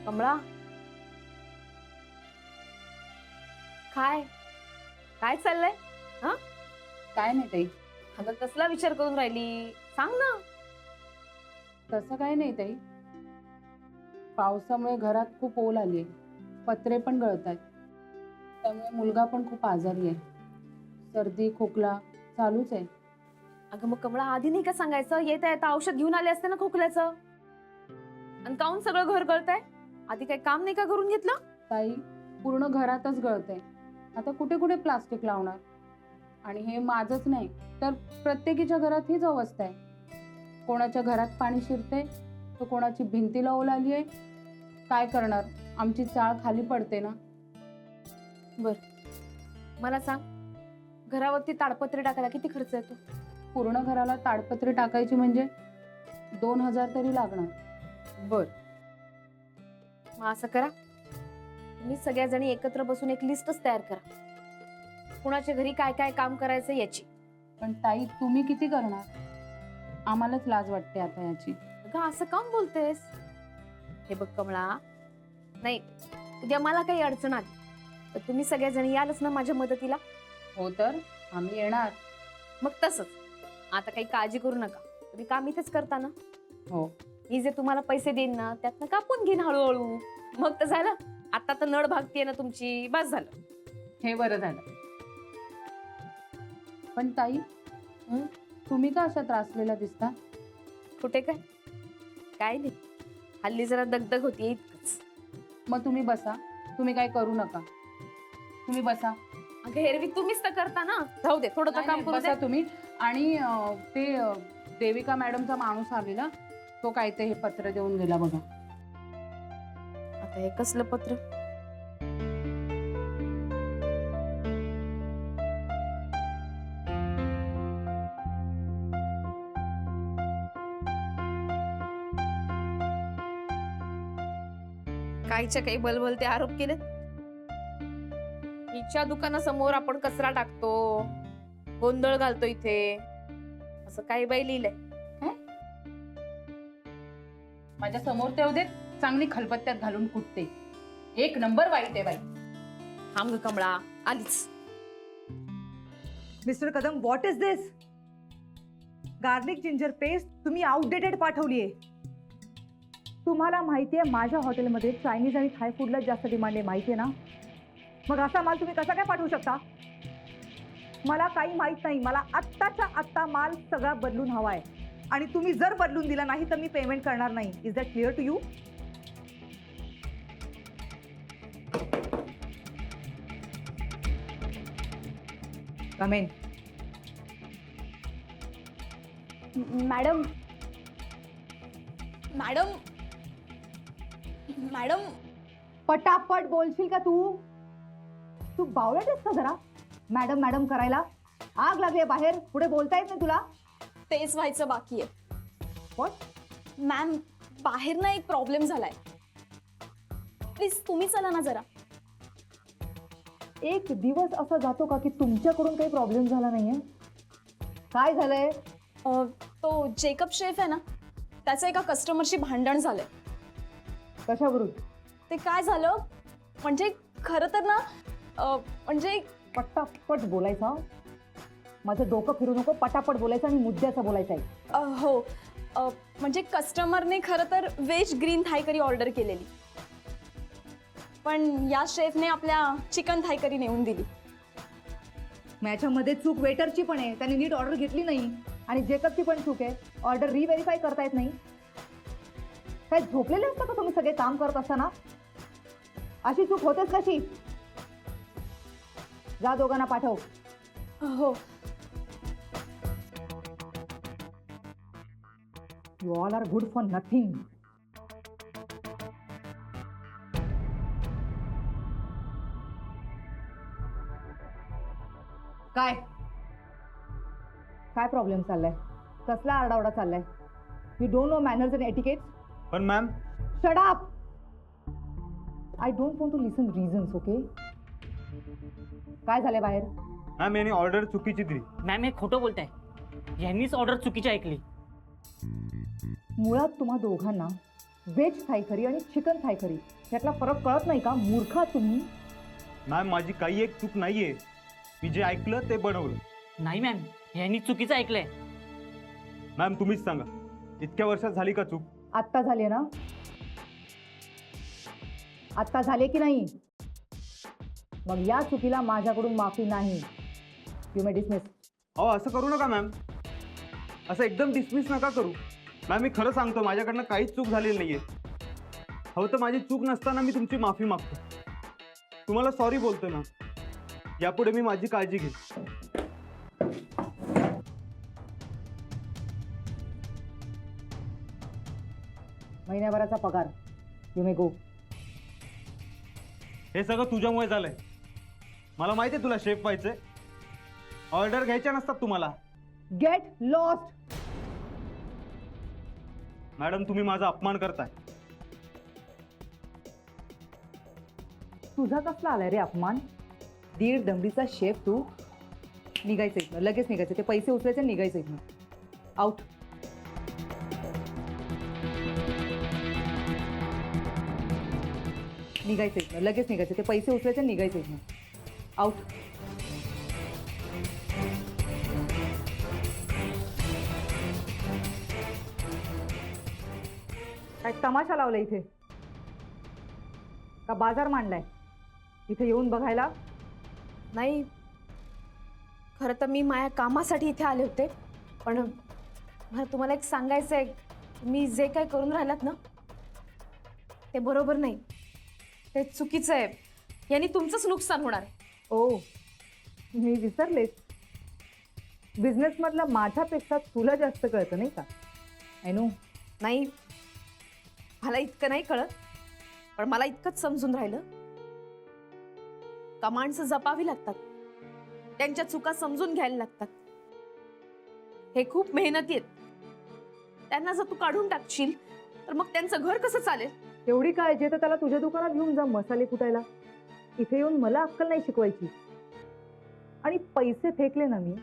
कमळा, काय काय चाललंय? हा, काय नाही ताई, अगं कसला विचार करून राहिली, सांग ना. तसं काय नाही ताई. पावसामुळे घरात खूप ओल आली आहे, पत्रे पण गळत आहेत. त्यामुळे मुलगा पण खूप आजारी आहे. सर्दी खोकला चालूच आहे. अगं मग कमळा, आधी नाही का सांगायचं? येता येता औषध घेऊन आले असते ना खोकल्याचं. आणि काऊन सगळं घर गळतंय? आधी काही काम नाही का करून घेतलं? ताई, पूर्ण घरातच गळतंय. आता कुठे कुठे प्लास्टिक लावणार? आणि हे माझंच नाही तर प्रत्येकीच्या घरात हीच अवस्था आहे. कोणाच्या घरात पाणी शिरते तर कोणाची भिंतीला ओल आली आहे. काय करणार, आमची चाळ खाली पडते ना. बर, मला सांग, घरावरती ताडपत्री टाकायला किती खर्च येतो? पूर्ण घराला ताडपत्री टाकायची म्हणजे 2000 तरी लागणार. बर, मग असं करा, तुम्ही सगळ्या जणी एकत्र बसून एक लिस्टच तयार करा, कुणाच्या घरी काय काय काम करायचं याची. पण ताई, तुम्ही किती करणार? आम्हालाच लाज वाटते आता याची. अगं असं काम बोलतेस? हे बघ कमळा, नाही, उद्या मला काही अडचण आली तर तुम्ही सगळ्या जणी यालच ना माझ्या मदतीला? हो तर आम्ही येणार. मग तसंच, आता काही काळजी करू नका, तुम्ही काम इथेच करता ना. हो, मी जे तुम्हाला पैसे देईन ना त्यातनं कापून घेईन हळूहळू. मग तर झालं, आता तर नड भागतीये ना तुमची, बस झालं. हे बरं झालं. पण ताई, तुम्ही का अशा त्रासलेल्या दिसता? कुठे काय, काय नाही, हल्ली जरा दगदग होती इतकंच. मग तुम्ही बसा, तुम्ही काय करू नका. तुम्ही बसा. अगं एरवी तुम्हीच तर करता ना, राहू दे, थोडं तर काम करू दे. बसा तुम्ही. आणि ते देविका मॅडमचा माणूस आलेला, तो काय ते हे पत्र देऊन गेला बघा. आता हे कसलं पत्र? काहीच्या काही बलबलते आरोप केलेत. हिच्या दुकानासमोर आपण कचरा टाकतो, गोंधळ घालतो इथे, असं काही बाई लिहिलंय. माझ्या समोर ते देत, चांगली खलबत्त्यात घालून कुटते. एक नंबर वाईट आहे बाई. थांब कमळा, आलीच. Mister Kadam, what is this? Garlic ginger paste तुम्ही आउटडेटेड पाठवली आहे. तुम्हाला माहिती आहे माझ्या हॉटेलमध्ये चायनीज आणि थाय फूडला जास्त डिमांड आहे, माहिती आहे ना. मग असा माल तुम्ही कसा काय पाठवू शकता? मला काही माहित नाही, मला आत्ताच्या आत्ता माल सगळा बदलून हवा आहे. आणि तुम्ही जर बदलून दिला नाही तर मी पेमेंट करणार नाही. Is that clear to you? Come in. Madam madam madam पटापट बोलशील का तू? तू बावळट आहेस का जरा? मॅडम मॅडम करायला आग लागली बाहेर, पुढे बोलता येत नाही तुला? तेच व्हायचं बाकी आहे. व्हॉट? मॅम, बाहेर ना एक प्रॉब्लेम झालाय, प्लीज तुम्ही चला ना जरा. एक दिवस असा जातो का की तुमच्याकडून काही प्रॉब्लेम झाला नाहीये? काय झालंय? तो जेकब शेफ आहे ना, त्याचं एका कस्टमरशी भांडण झालंय. कशावरून? ते काय झालं म्हणजे, खरं तर ना म्हणजे पटापट बोलायचं. माझं डोकं फिरू नको, पटापट बोलायचं आणि मुद्द्याचं बोलायचं आहे. हो, म्हणजे कस्टमरने खरं तर व्हेज ग्रीन थाय करी ऑर्डर केलेली, पण या शेफने आपल्या चिकन थाय करी नेऊन दिली. माझ्यामध्ये चूक वेटरची पण आहे, त्याने नीट ऑर्डर घेतली नाही. आणि जेकबची पण चूक आहे, ऑर्डर रिव्हेरीफाय करता येत नाही. काय झोपलेले असता का तुम्ही सगळे काम करत असताना? अशी चूक होतेच कशी? जा, दोघांना पाठव. हो. You all are good for nothing. काय काय प्रॉब्लेम चाललाय? कसला आरडाओरडा चाललाय? You don't know manners and etiquettes? पण ma'am, shut up. I don't want to listen reasons, okay? काय झालंय बाहेर? मॅम यांनी ऑर्डर चुकीची दिली. मॅम हे खोटं बोलताय, यांनीच ऑर्डर चुकीची ऐकली. मुळात तुम्हा दोघांना व्हेज थायकरी आणि चिकन थायकरी यातला फरक कळत नाही का? मूर्खा तुम्ही. मॅम माझी काही एक चूक नाहीये. मी जे ऐकलं ते बनवलं. नाही मॅम, यांनी चुकीचं ऐकलंय. मॅम तुम्हीच सांगा, इतक्या वर्षात झाली का चूक? आत्ता झाले ना? आत्ता झाले की नाही? मग या चुकीला माझ्याकडून माफी नाही. You may dismiss. अहो असं करू नका मॅम, असं एकदम डिसमिस नका करू. मॅम मी खरं सांगतो, माझ्याकडनं काहीच चूक झालेली नाहीये. हो तर माझी चूक नसताना मी तुमची माफी मागतो. तुम्हाला सॉरी बोलतो ना. यापुढे मी माझी काळजी घेईन. महिन्याभराचा पगार. यू मे गो. हे सगळं तुझ्यामुळे झालंय. मला माहिती आहे तुला शेफ व्हायचंय. ऑर्डर घ्यायच्या नसतात तुम्हाला. Get lost. मॅडम तुम्ही माझा अपमान करताय. तुझा कसला आलाय रे अपमान? दीड दमडीचा शेफ तू. निघायचं इथनं, लगेच निघायचं. ते पैसे उचलायचे आणि निघायचं इथनं. आउट. निघायचं इथनं, लगेच निघायचं. ते पैसे उचलायचे आणि निघायचं इथनं. आउट. काय तमाशा लावला इथे? का बाजार मांडलाय इथे येऊन बघायला? नाही, खरं तर मी माझ्या कामासाठी इथे आले होते. पण मला तुम्हाला एक सांगायचं आहे, तुम्ही जे काय करून राहिलात ना ते बरोबर नाही. ते चुकीचं आहे. यांनी तुमचंच नुकसान होणार. ओ, मी विसरलेच. बिझनेसमधलं माझ्यापेक्षा तुला जास्त कळतं नाही का? I know. नाही, मला इतकं नाही कळत, पण मला इतकंच समजून राहिलं का माणसं जपावी लागतात, त्यांच्या चुका समजून घ्यायला लागतात. हे खूप मेहनती आहेत. त्यांना जर तू काढून टाकशील तर मग त्यांचं घर कसं चालेल? एवढी काळजी तर त्याला तुझ्या दुकानात घेऊन जा मसाले कुटायला. इथे येऊन मला अक्कल नाही शिकवायची. आणि पैसे फेकले ना मी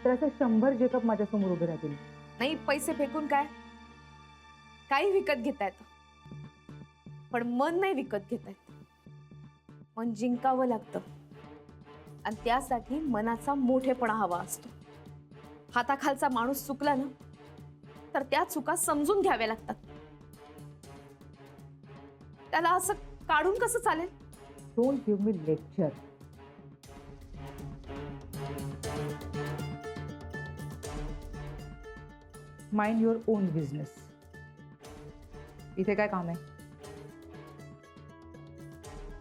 तर असे 100 जेकब माझ्यासमोर उभे राहतील. नाही, पैसे फेकून काय काही विकत घेता येतं, पण मन नाही विकत घेता येत. मन जिंकावं लागतं आणि त्यासाठी मनाचा मोठेपणा हवा असतो. हाताखालचा माणूस चुकला ना तर त्या चुका समजून घ्याव्या लागतात. त्याला असं काढून कसं चालेल? Don't give me lecture. Mind your on business. इथे काय काम आहे?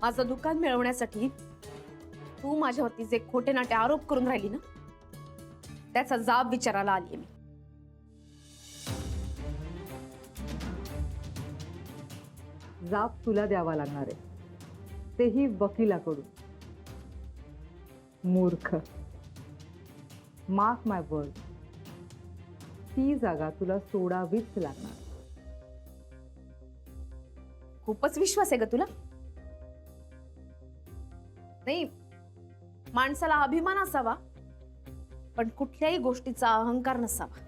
माझं दुकान मिळवण्यासाठी तू माझ्यावरती जे खोटे नाटे आरोप करून राहिली ना त्याचा जाब विचारायला आलीये मी. जाब तुला द्यावा लागणार आहे, तेही वकिलाकडून. मूर्ख. मार्क माय वर्ड, ती जागा तुला सोडावीच लागणार. खूपच विश्वास आहे ग तुला. नाही, माणसाला अभिमान असावा पण कुठल्याही गोष्टीचा अहंकार नसावा.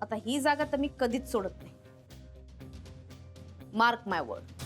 आता ही जागा तर मी कधीच सोडत नाही. मार्क माय वर्ड.